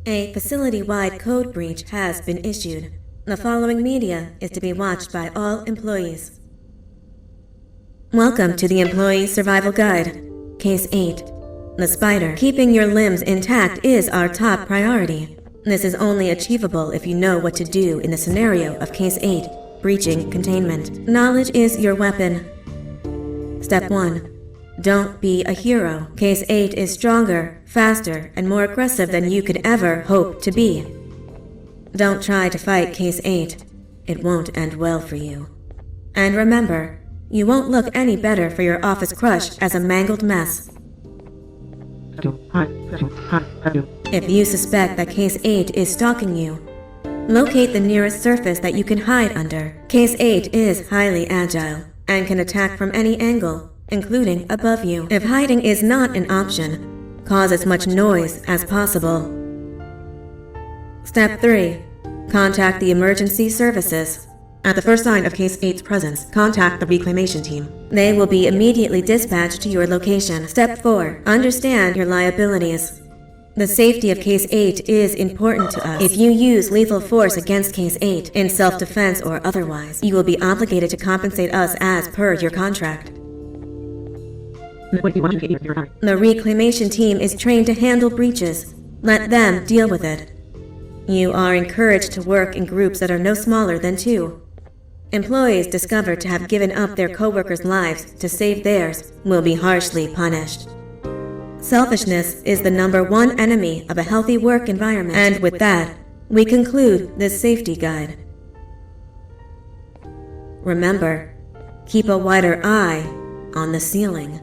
A facility-wide code breach has been issued. The following media is to be watched by all employees. Welcome to the Employee Survival Guide, Case 8. The spider. Keeping your limbs intact is our top priority. This is only achievable if you know what to do in the scenario of Case 8, breaching containment. Knowledge is your weapon. Step 1. Don't be a hero. Case 8 is stronger, faster, and more aggressive than you could ever hope to be. Don't try to fight Case 8. It won't end well for you. And remember, you won't look any better for your office crush as a mangled mess. If you suspect that Case 8 is stalking you, locate the nearest surface that you can hide under. Case 8 is highly agile and can attack from any angle, including above you. If hiding is not an option, cause as much noise as possible. Step 3. Contact the emergency services. At the first sign of Case 8's presence, contact the reclamation team. They will be immediately dispatched to your location. Step 4. Understand your liabilities. The safety of Case 8 is important to us. If you use lethal force against Case 8, in self-defense or otherwise, you will be obligated to compensate us as per your contract. The reclamation team is trained to handle breaches. Let them deal with it. You are encouraged to work in groups that are no smaller than 2. Employees discovered to have given up their coworkers' lives to save theirs will be harshly punished. Selfishness is the #1 enemy of a healthy work environment. And with that, we conclude this safety guide. Remember, keep a wider eye on the ceiling.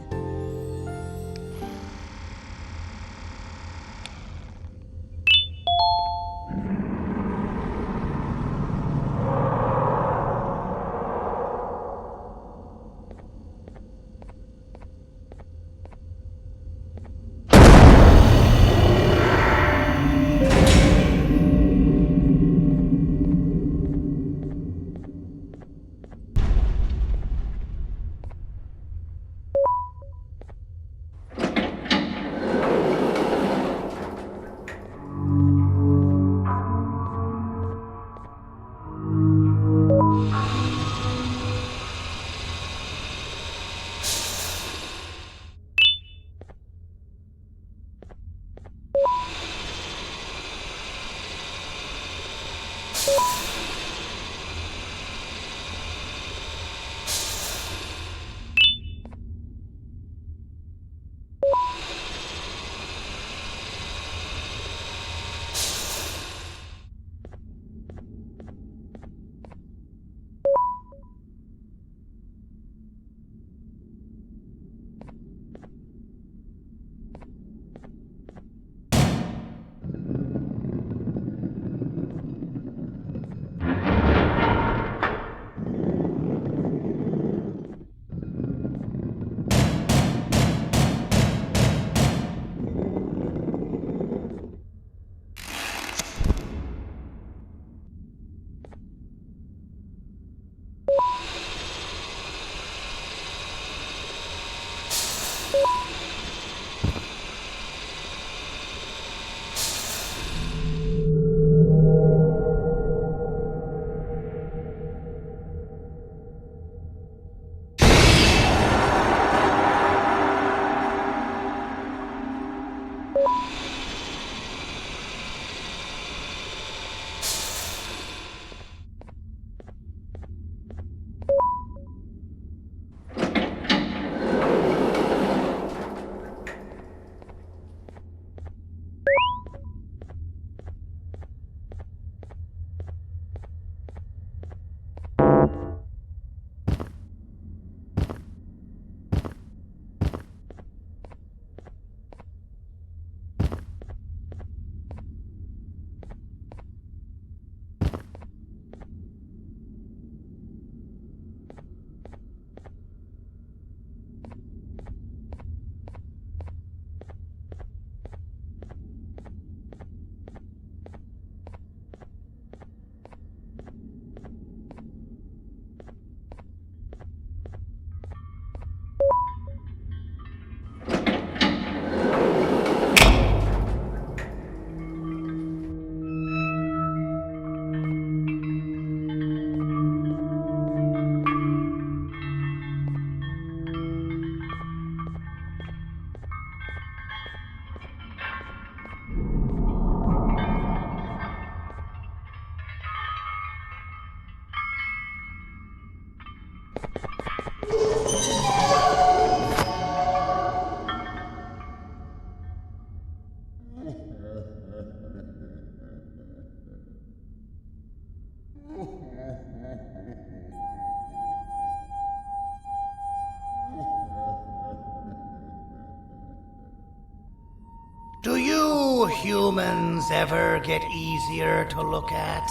Do you humans ever get easier to look at?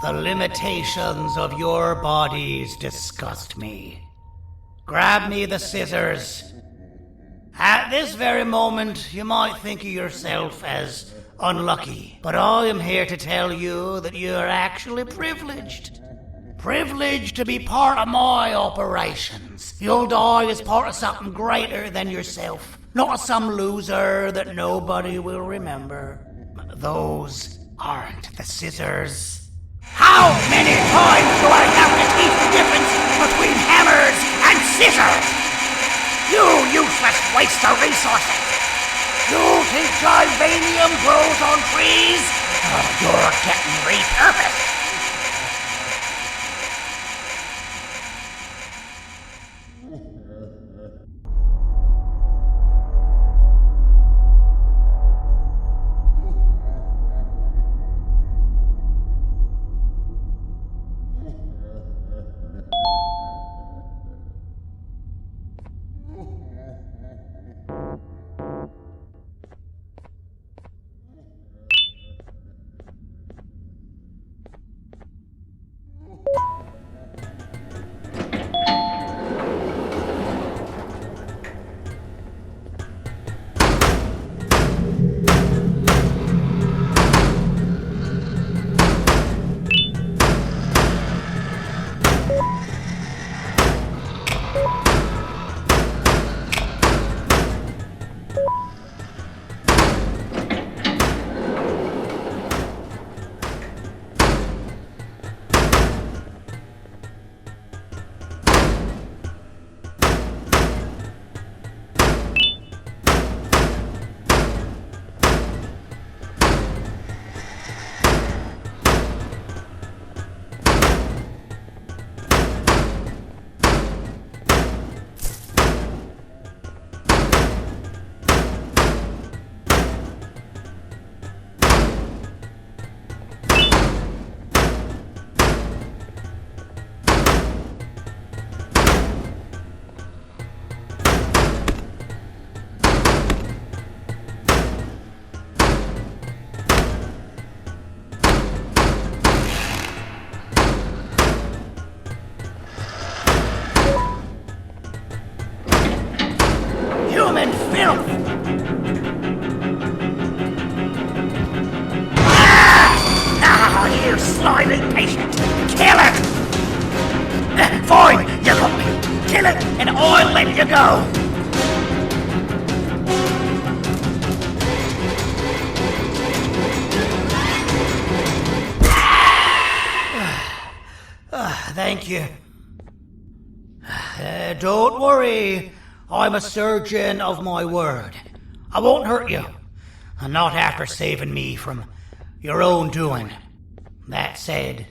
The limitations of your bodies disgust me. Grab me the scissors. At this very moment, you might think of yourself as unlucky, but I am here to tell you that you are actually privileged. Privileged to be part of my operations. You'll die as part of something greater than yourself, not as some loser that nobody will remember. Those aren't the scissors. How many times do I have to teach the difference between hammers and scissors? You useless waste of resources! You think Givanium grows on trees? Oh, you're getting repurposed! Slimy patient! Kill it! Fine, you got me. Kill it, and I'll let you go. Thank you. Don't worry. I'm a surgeon of my word. I won't hurt you. Not after saving me from your own doing. That said,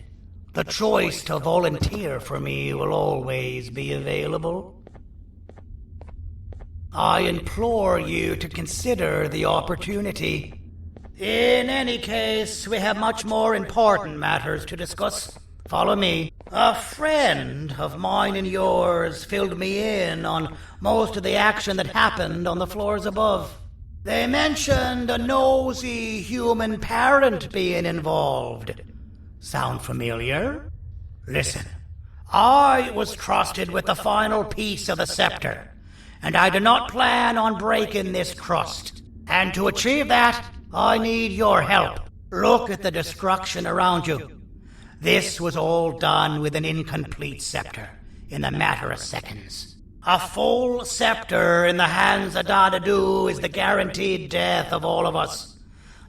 the choice to volunteer for me will always be available. I implore you to consider the opportunity. In any case, we have much more important matters to discuss. Follow me. A friend of mine and yours filled me in on most of the action that happened on the floors above. They mentioned a nosy human parent being involved. Sound familiar? Listen, I was trusted with the final piece of the scepter, and I do not plan on breaking this trust. And to achieve that, I need your help. Look at the destruction around you. This was all done with an incomplete scepter, in a matter of seconds. A full scepter in the hands of Dadadu is the guaranteed death of all of us.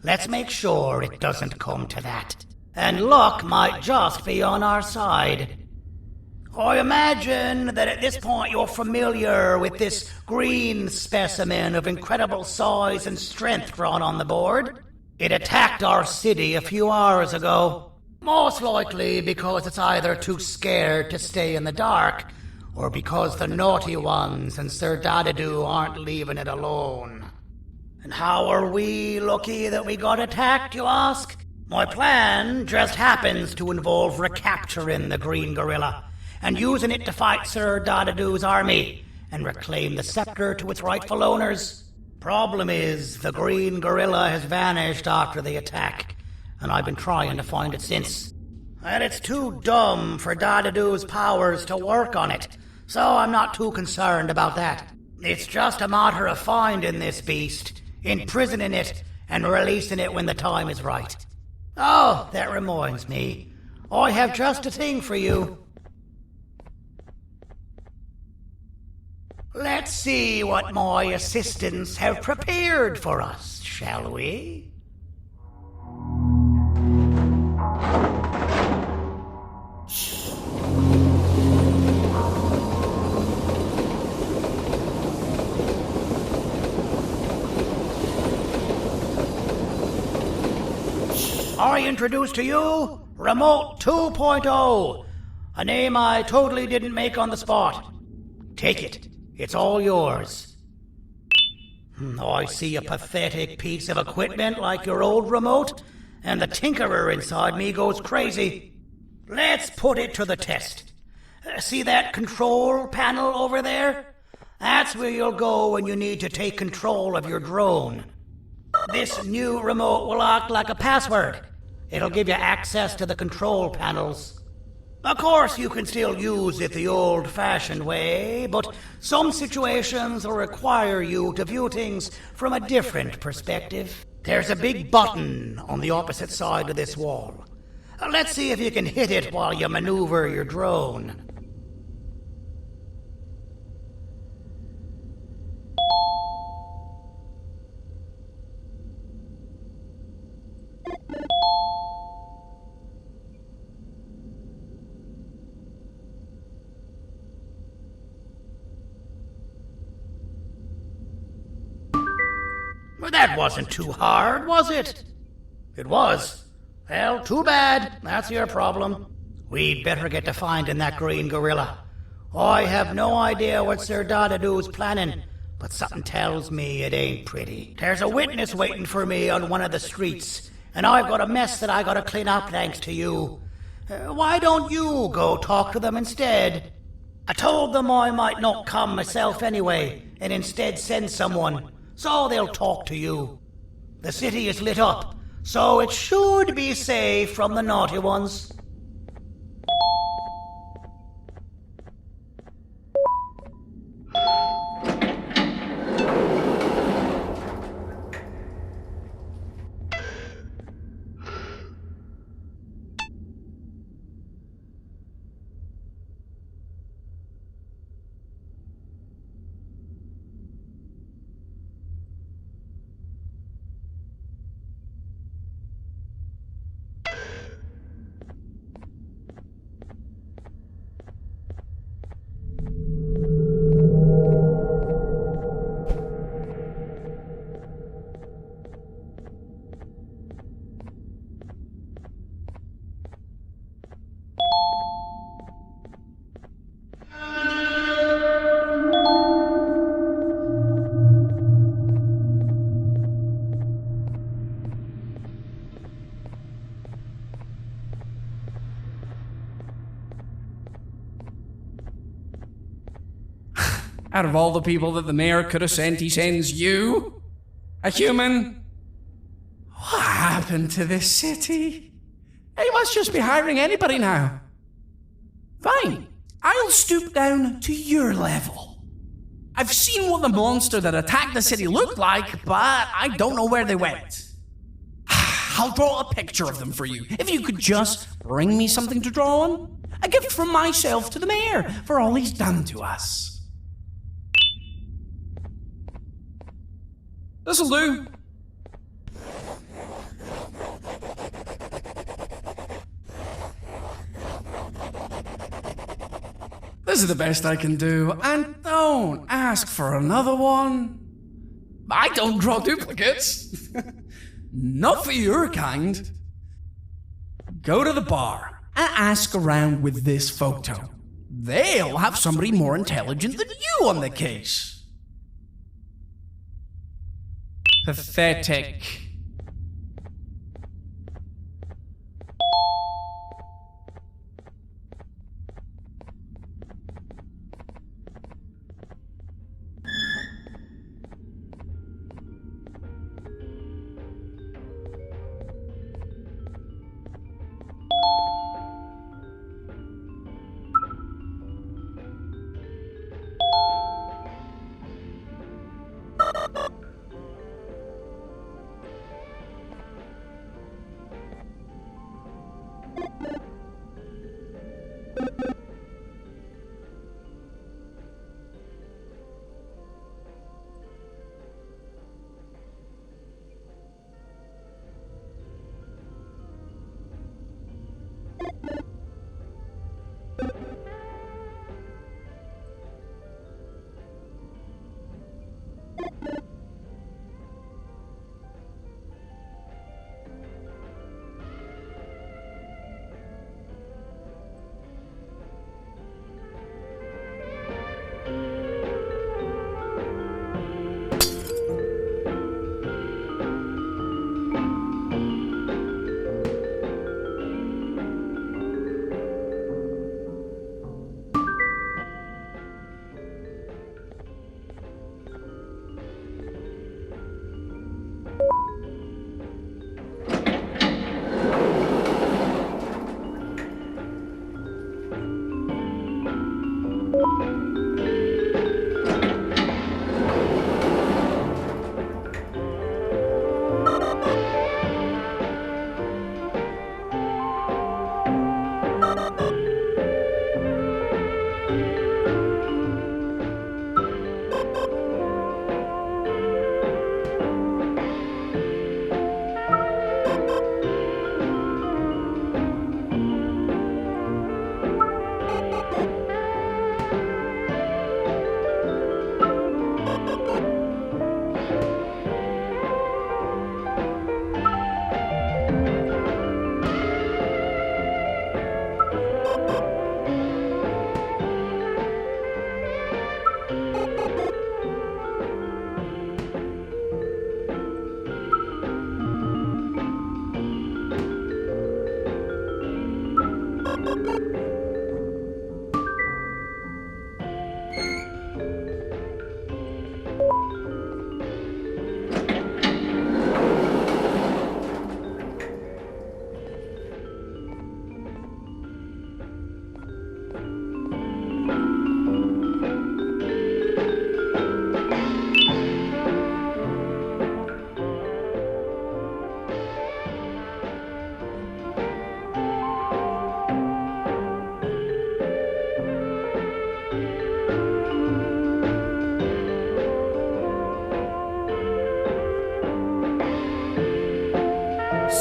Let's make sure it doesn't come to that. And luck might just be on our side. I imagine that at this point you're familiar with this green specimen of incredible size and strength drawn on the board. It attacked our city a few hours ago. Most likely because it's either too scared to stay in the dark, or because the naughty ones and Sir Dadadu aren't leaving it alone. And how are we lucky that we got attacked, you ask? My plan just happens to involve recapturing the green gorilla and using it to fight Sir Dadadu's army and reclaim the scepter to its rightful owners. Problem is, the green gorilla has vanished after the attack, and I've been trying to find it since. And it's too dumb for Dadadoo's powers to work on it, so I'm not too concerned about that. It's just a matter of finding this beast, imprisoning it, and releasing it when the time is right. Oh, that reminds me. I have just a thing for you. Let's see what my assistants have prepared for us, shall we? I introduce to you Remote 2.0, a name I totally didn't make on the spot. Take it. It's all yours. I see a pathetic piece of equipment like your old remote, and the tinkerer inside me goes crazy. Let's put it to the test. See that control panel over there? That's where you'll go when you need to take control of your drone. This new remote will act like a password. It'll give you access to the control panels. Of course, you can still use it the old-fashioned way, but some situations will require you to view things from a different perspective. There's a big button on the opposite side of this wall. Let's see if you can hit it while you maneuver your drone. That wasn't too hard, was it? It was. Well, too bad. That's your problem. We'd better get to finding that green gorilla. I have no idea what Sir Dadadoo's planning, but something tells me it ain't pretty. There's a witness waiting for me on one of the streets, and I've got a mess that I gotta clean up thanks to you. Why don't you go talk to them instead? I told them I might not come myself anyway, and instead send someone, so they'll talk to you. The city is lit up, so it should be safe from the naughty ones. Out of all the people that the mayor could have sent, he sends you? A human? What happened to this city? He must just be hiring anybody now. Fine, I'll stoop down to your level. I've seen what the monster that attacked the city looked like, but I don't know where they went. I'll draw a picture of them for you, if you could just bring me something to draw on. A gift from myself to the mayor for all he's done to us. This'll do. This is the best I can do, and don't ask for another one. I don't draw duplicates. Not for your kind. Go to the bar and ask around with this photo. They'll have somebody more intelligent than you on the case. Pathetic.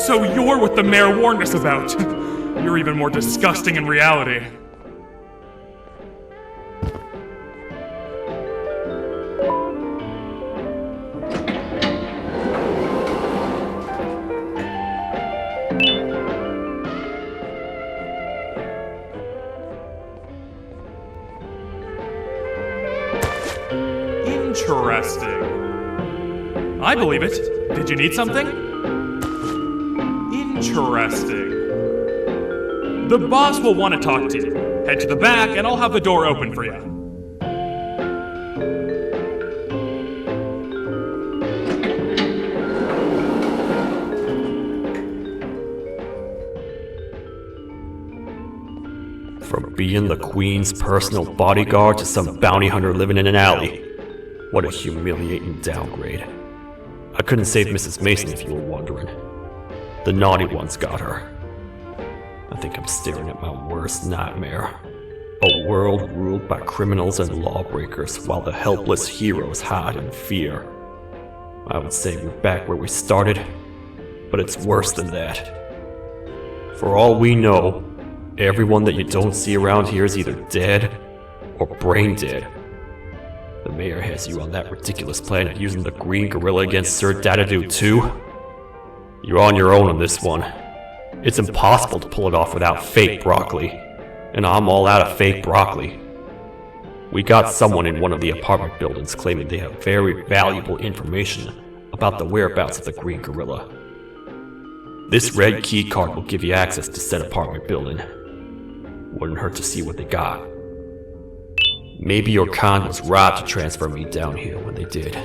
So you're what the mayor warned us about. You're even more disgusting in reality. Interesting. I believe it. Did you need something? Interesting. The boss will want to talk to you. Head to the back and I'll have the door open for you. From being the Queen's personal bodyguard to some bounty hunter living in an alley. What a humiliating downgrade. I couldn't save Mrs. Mason if you were wondering. The naughty ones got her. I think I'm staring at my worst nightmare. A world ruled by criminals and lawbreakers while the helpless heroes hide in fear. I would say we're back where we started, but it's worse than that. For all we know, everyone that you don't see around here is either dead or brain dead. The mayor has you on that ridiculous planet using the green gorilla against Sir Dadadoo too? You're on your own on this one. It's impossible to pull it off without fake broccoli. And I'm all out of fake broccoli. We got someone in one of the apartment buildings claiming they have very valuable information about the whereabouts of the green gorilla. This red key card will give you access to said apartment building. Wouldn't hurt to see what they got. Maybe your con was right to transfer me down here when they did.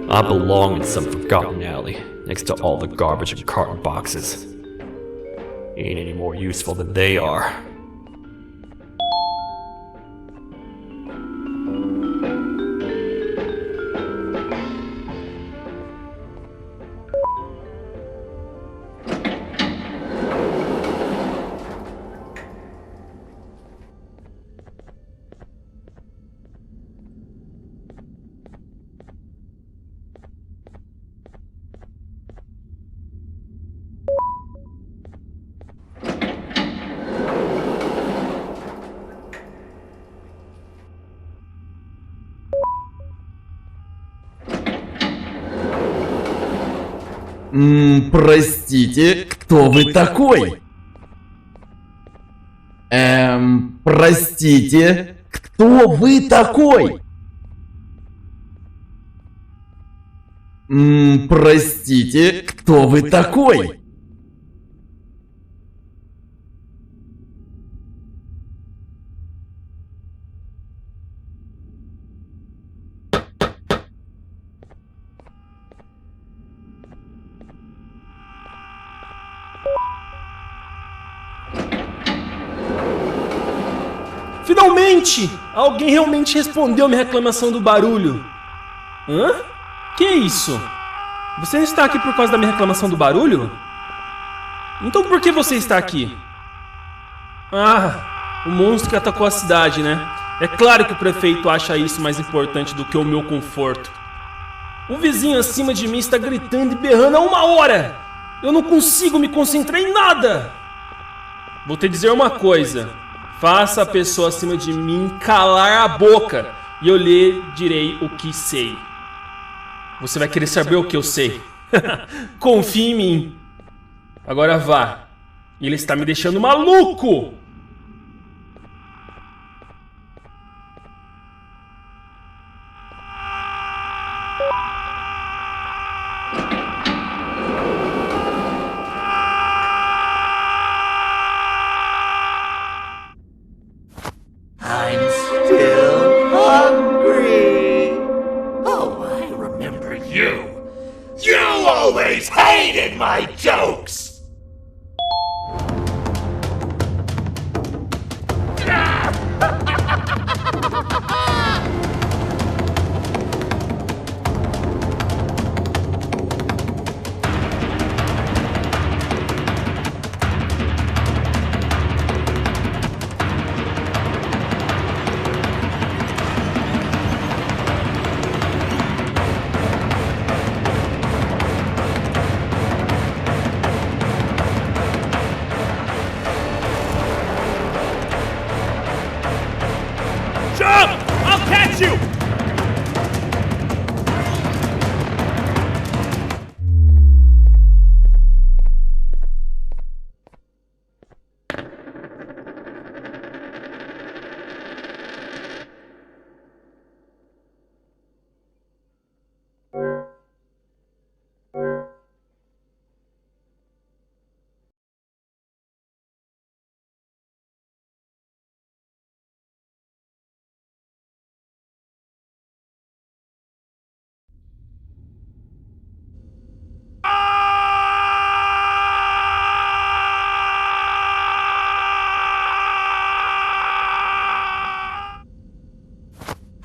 I belong in some forgotten alley, next to all the garbage and carton boxes. Ain't any more useful than they are. Простите, кто вы такой? Простите, кто вы такой? Простите, кто вы такой? Finalmente! Alguém realmente respondeu minha reclamação do barulho. Hã? Que isso? Você está aqui por causa da minha reclamação do barulho? Então por que você está aqui? Ah, o monstro que atacou a cidade, né? É claro que o prefeito acha isso mais importante do que o meu conforto. O vizinho acima de mim está gritando e berrando há 1 hora! Eu não consigo me concentrar em nada! Vou te dizer uma coisa. Faça a pessoa acima de mim calar a boca e eu lhe direi o que sei. Você vai querer saber o que eu sei. Confie em mim. Agora vá. Ele está me deixando maluco! I'm still hungry. Oh, I remember you. You always hated my jokes. Jump! I'll catch you!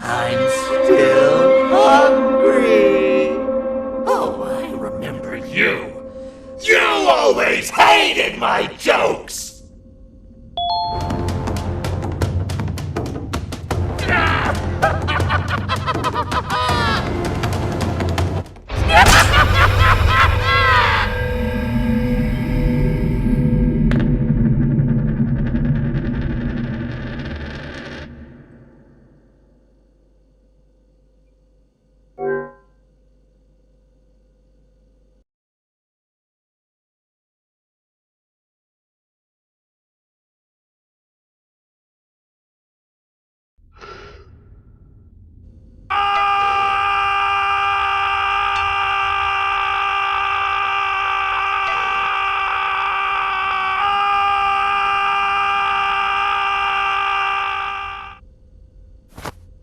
I'm still hungry. Oh, I remember you. You always hated my jokes.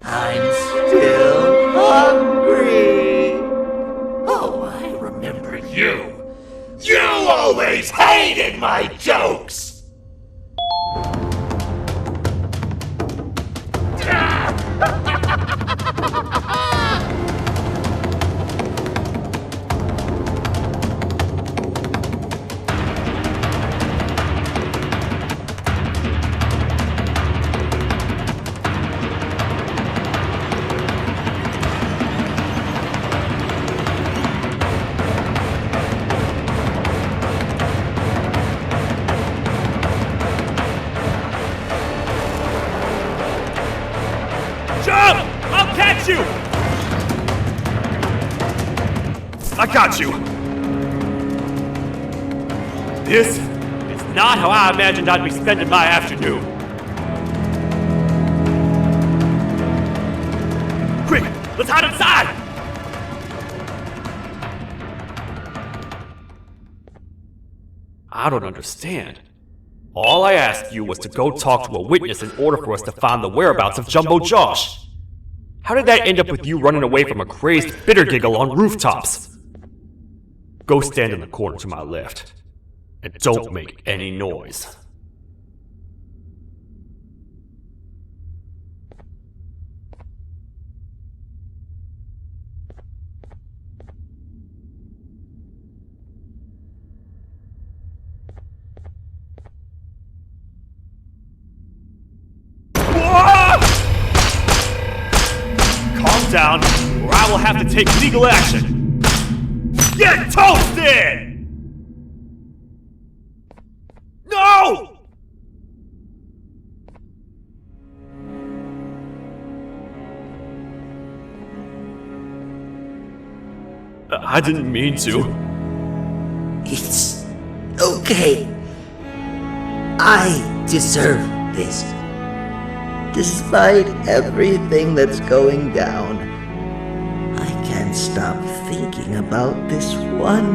I'm still hungry. Oh, I remember you. You always hated my jokes. Jump! I'll catch you! I got you! This is not how I imagined I'd be spending my afternoon. Quick, let's hide inside! I don't understand. All I asked you was to go talk to a witness in order for us to find the whereabouts of Jumbo Josh. How did that end up with you running away from a crazed bitter giggle on rooftops? Go stand in the corner to my left, and don't make any noise. Calm down, or I will have to take legal action. Get toasted! No! I didn't mean to. It's okay. I deserve this. Despite everything that's going down, I can't stop thinking about this one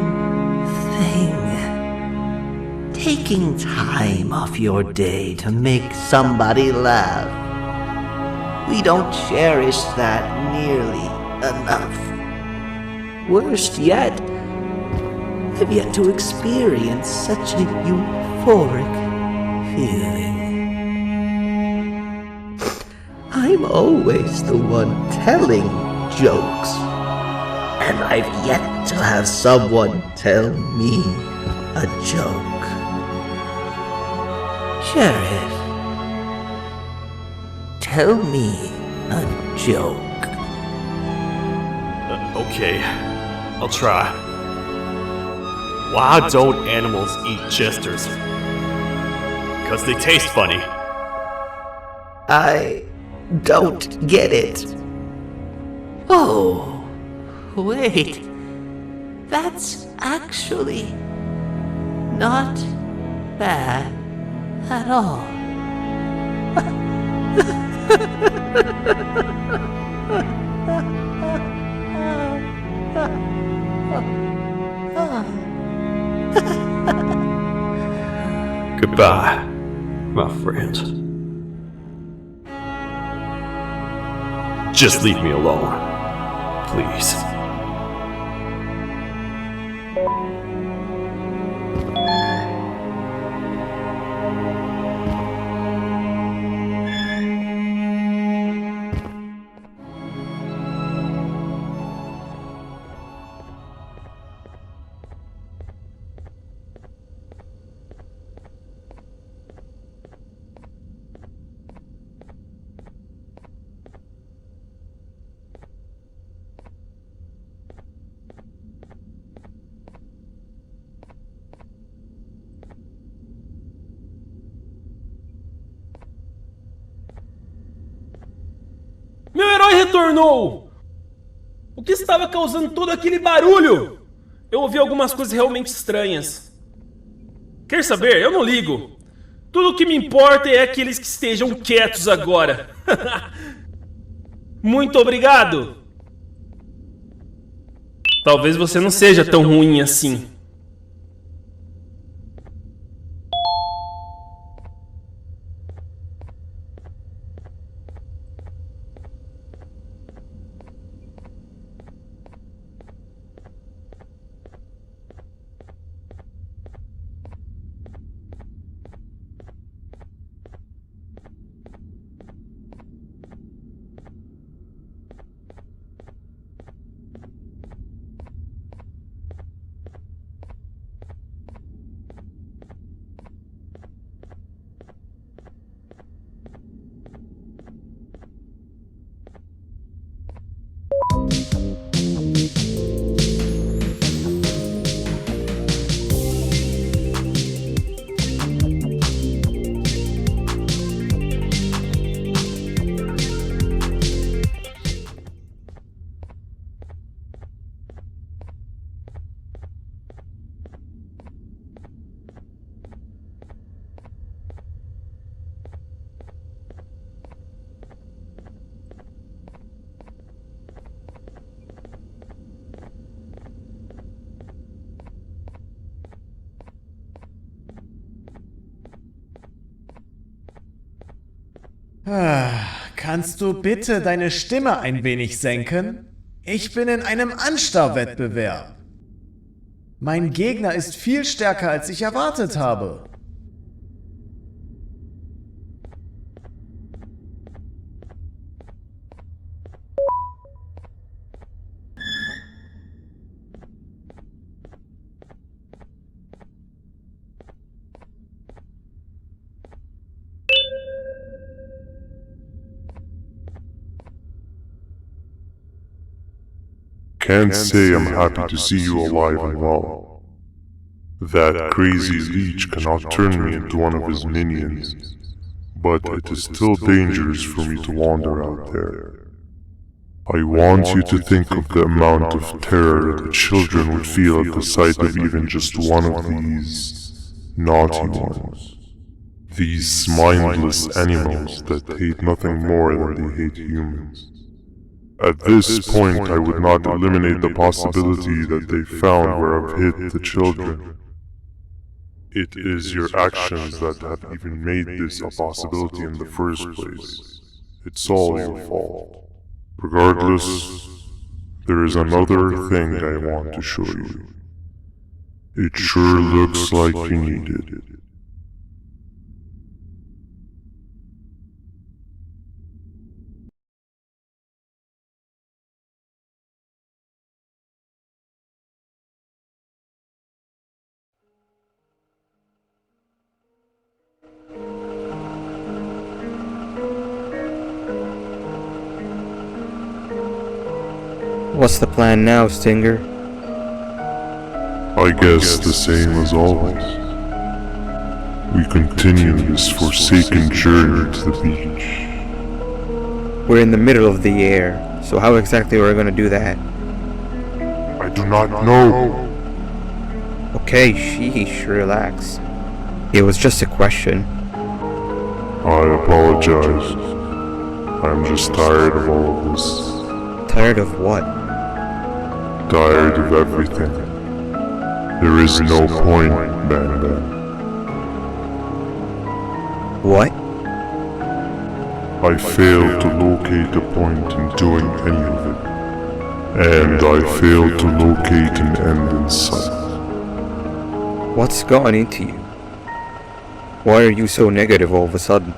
thing. Taking time off your day to make somebody laugh. We don't cherish that nearly enough. Worst yet, I've yet to experience such a euphoric feeling. I'm always the one telling jokes, and I've yet to have someone tell me a joke. Sheriff, tell me a joke. Okay, I'll try. Why don't animals eat jesters? 'Cause they taste funny. I don't get it. Oh, wait. That's actually not bad at all. Goodbye, my friend. Just leave me alone, please. Meu herói retornou! O que estava causando todo aquele barulho? Eu ouvi algumas coisas realmente estranhas. Quer saber? Eu não ligo. Tudo o que me importa é aqueles que estejam quietos agora. Muito obrigado! Talvez você não seja tão ruim assim. Kannst du bitte deine Stimme ein wenig senken? Ich bin in einem Anstarrwettbewerb. Mein Gegner ist viel stärker, als ich erwartet habe. Can't say I'm happy to see you alive and well. That crazy leech cannot turn me into one of his minions, but it is still dangerous for me to wander out there. I want you to think of the amount of terror the children would feel at the sight of even just one of these naughty ones. These mindless animals that hate nothing more than they hate humans. At this point, I would not eliminate the possibility that they found where I've hid the children. It is your actions that have even made this a possibility in the first place. It's all your fault. Regardless, there is another thing I want to show you. It sure looks like you need it. What's the plan now, Stinger? I guess the same as always. We continue this forsaken journey to the beach. We're in the middle of the air, so how exactly are we gonna do that? I do not know. Okay, sheesh, relax. It was just a question. I apologize. I'm just tired of all of this. Tired of what? Tired of everything. There is no point, banban. What? I failed to locate a point in doing any of it. And I failed to locate an end in sight. What's gotten into you? Why are you so negative all of a sudden?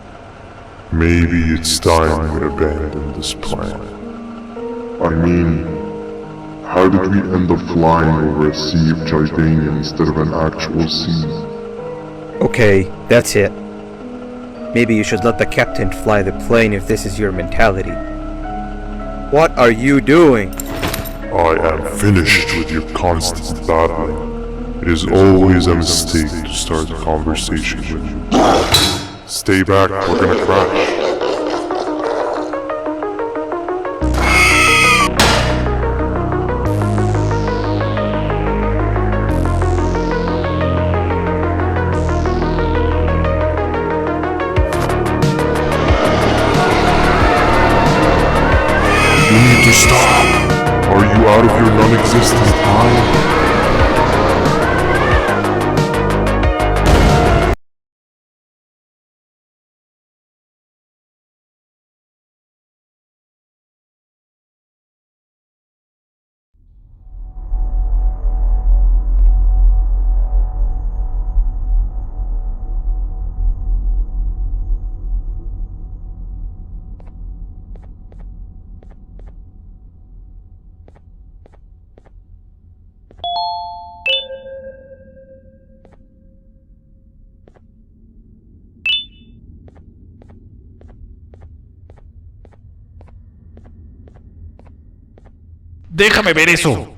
Maybe it's time we abandon this plan. I mean, how did we end up flying over a sea of Jordania instead of an actual sea? Okay, that's it. Maybe you should let the captain fly the plane if this is your mentality. What are you doing? I am finished with your constant battling. It is always a mistake to start a conversation with you. Stay back, we're gonna crash. You need to stop. Are you out of your non-existent mind? ¡Déjame ver eso!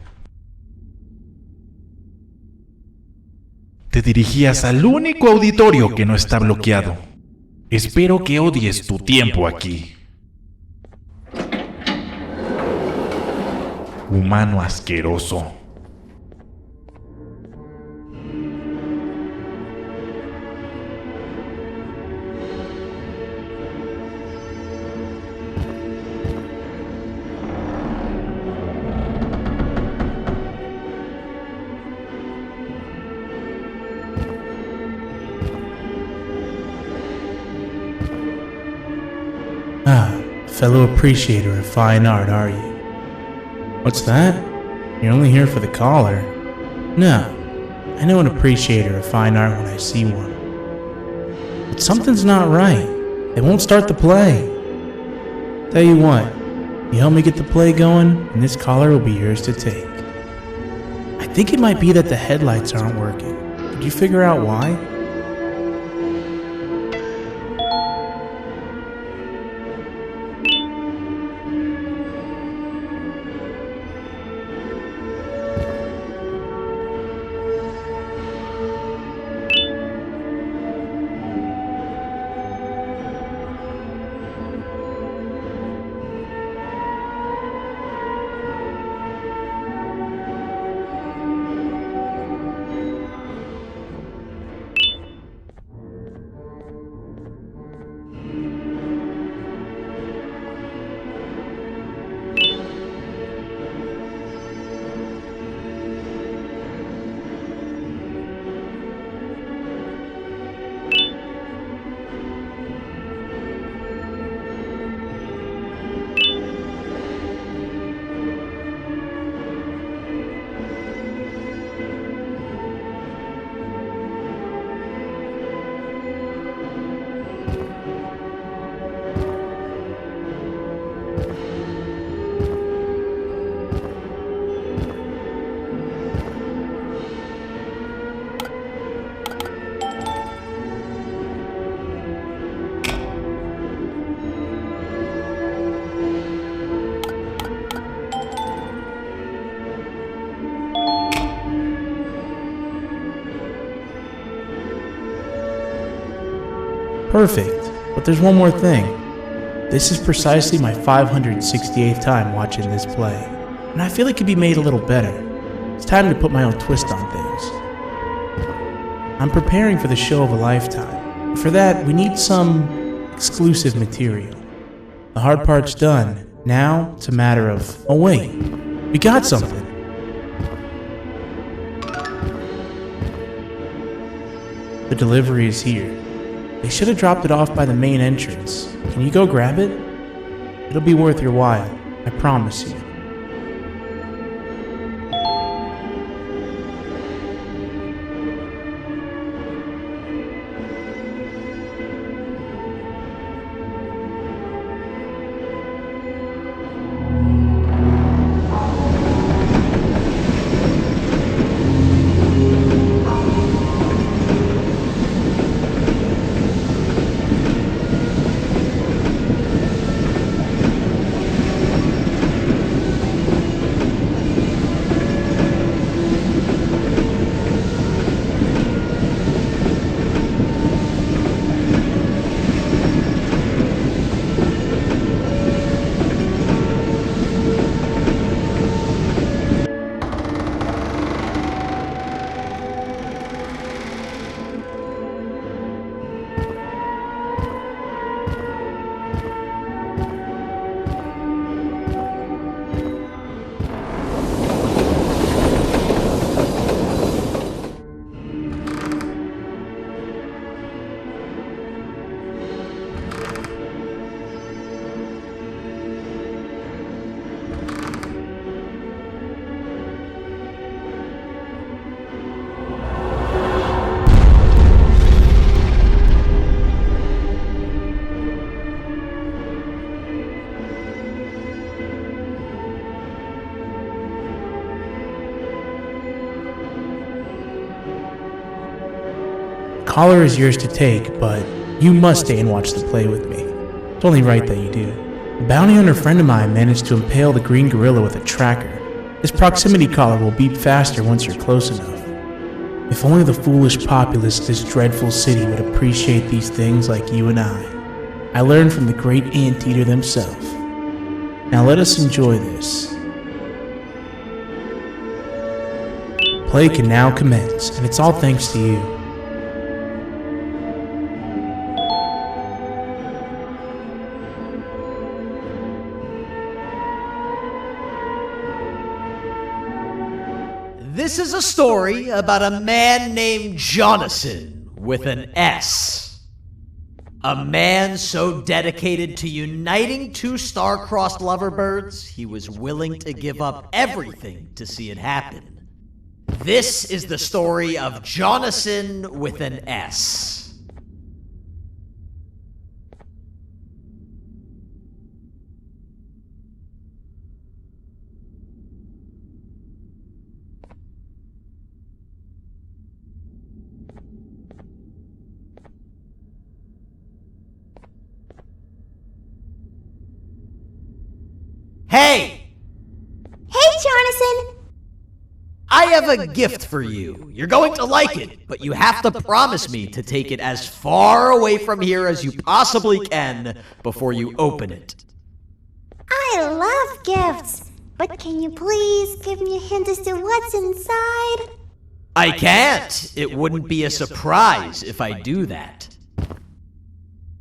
Te dirigías al único auditorio que no está bloqueado. Espero que odies tu tiempo aquí. Humano asqueroso. Fellow appreciator of fine art, are you? What's that? You're only here for the collar. No, I know an appreciator of fine art when I see one. But something's not right. They won't start the play. Tell you what, you help me get the play going, and this collar will be yours to take. I think it might be that the headlights aren't working. Did you figure out why? Perfect, but there's one more thing. This is precisely my 568th time watching this play, and I feel it could be made a little better. It's time to put my own twist on things. I'm preparing for the show of a lifetime. For that, we need some exclusive material. The hard part's done. Now, it's a matter of, oh wait, we got something. The delivery is here. They should have dropped it off by the main entrance. Can you go grab it? It'll be worth your while, I promise you. Collar is yours to take, but you must stay and watch the play with me. It's only right that you do. A bounty hunter friend of mine managed to impale the green gorilla with a tracker. This proximity collar will beep faster once you're close enough. If only the foolish populace of this dreadful city would appreciate these things like you and I learned from the great anteater themselves. Now let us enjoy this. Play can now commence, and it's all thanks to you. This is a story about a man named Jonathan with an S. A man so dedicated to uniting two star-crossed loverbirds, he was willing to give up everything to see it happen. This is the story of Jonathan with an S. Hey! Hey, Jonathan! I have a gift for you. You're going to like it, but you have to promise me to take it as far away from here as you possibly can before you open it. I love gifts, but can you please give me a hint as to what's inside? I can't. It wouldn't be a surprise if I do that.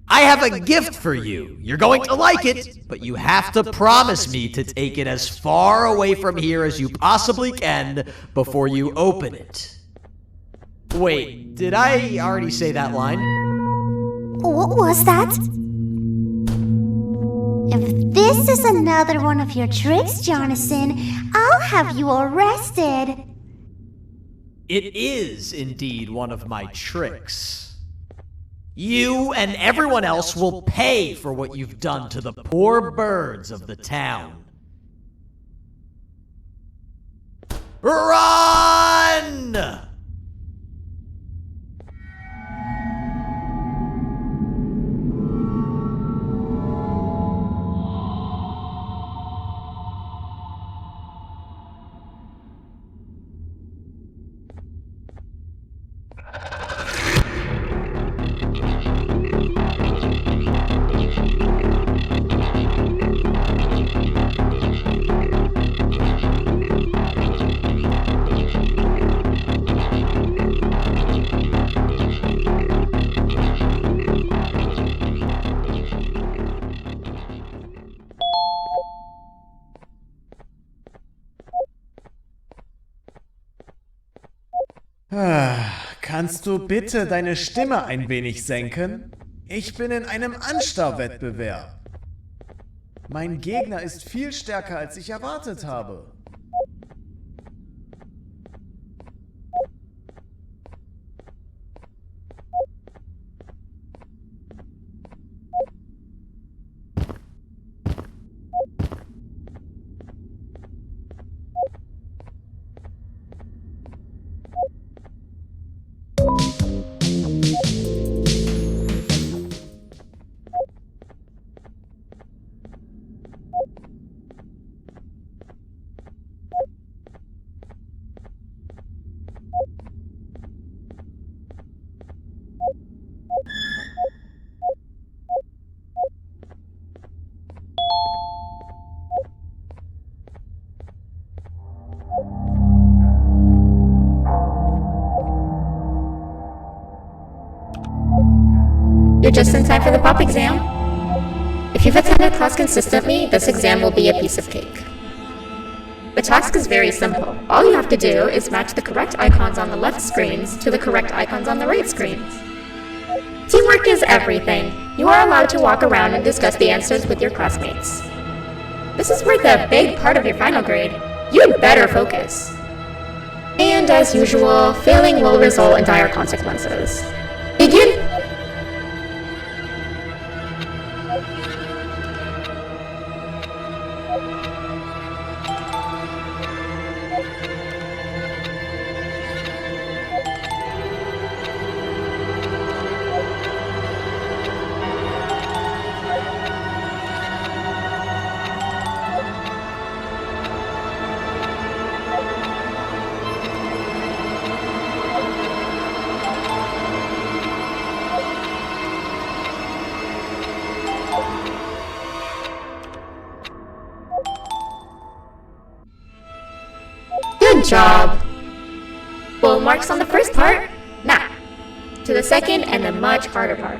I have a gift for you. You're going to like it, but you have to promise me to take it as far away from here as you possibly can before you open it. Wait, did I already say that line? What was that? If this is another one of your tricks, Jonathan, I'll have you arrested. It is indeed one of my tricks. You and everyone else will pay for what you've done to the poor birds of the town. Run! Kannst du bitte deine Stimme ein wenig senken? Ich bin in einem Anstarrwettbewerb. Mein Gegner ist viel stärker, als ich erwartet habe. You're just in time for the pop exam. If you've attended class consistently, this exam will be a piece of cake. The task is very simple. All you have to do is match the correct icons on the left screens to the correct icons on the right screens. Teamwork is everything. You are allowed to walk around and discuss the answers with your classmates. This is worth a big part of your final grade. You'd better focus. And as usual, failing will result in dire consequences. Begin! Good job! Full marks on the first part. Now, to the second and the much harder part.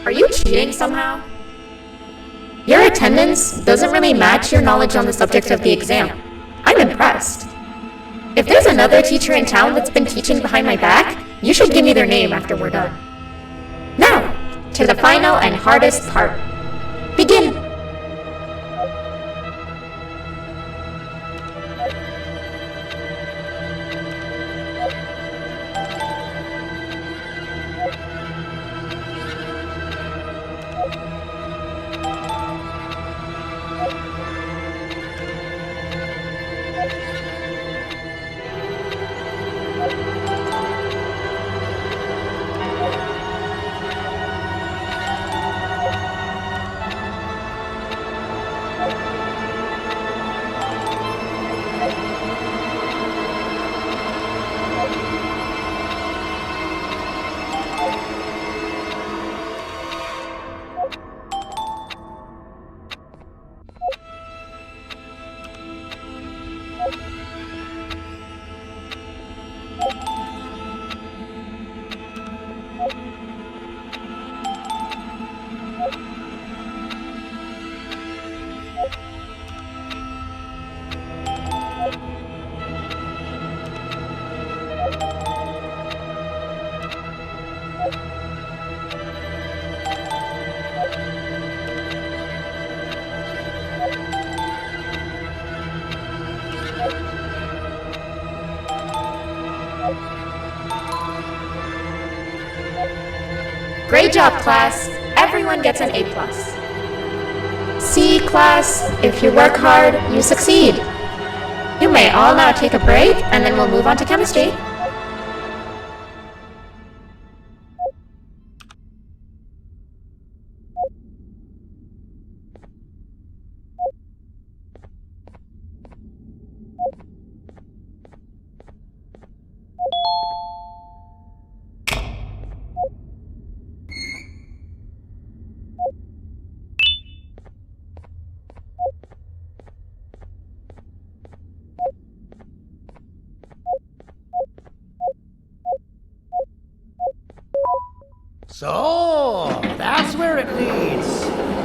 Are you cheating somehow? Your attendance doesn't really match your knowledge on the subject of the exam. I'm impressed. If there's another teacher in town that's been teaching behind my back, you should give me their name after we're done. Now, to the final and hardest part. Begin! Great job, class. Everyone gets an A+. See, class, if you work hard, you succeed. You may all now take a break, and then we'll move on to chemistry. So, that's where it leads.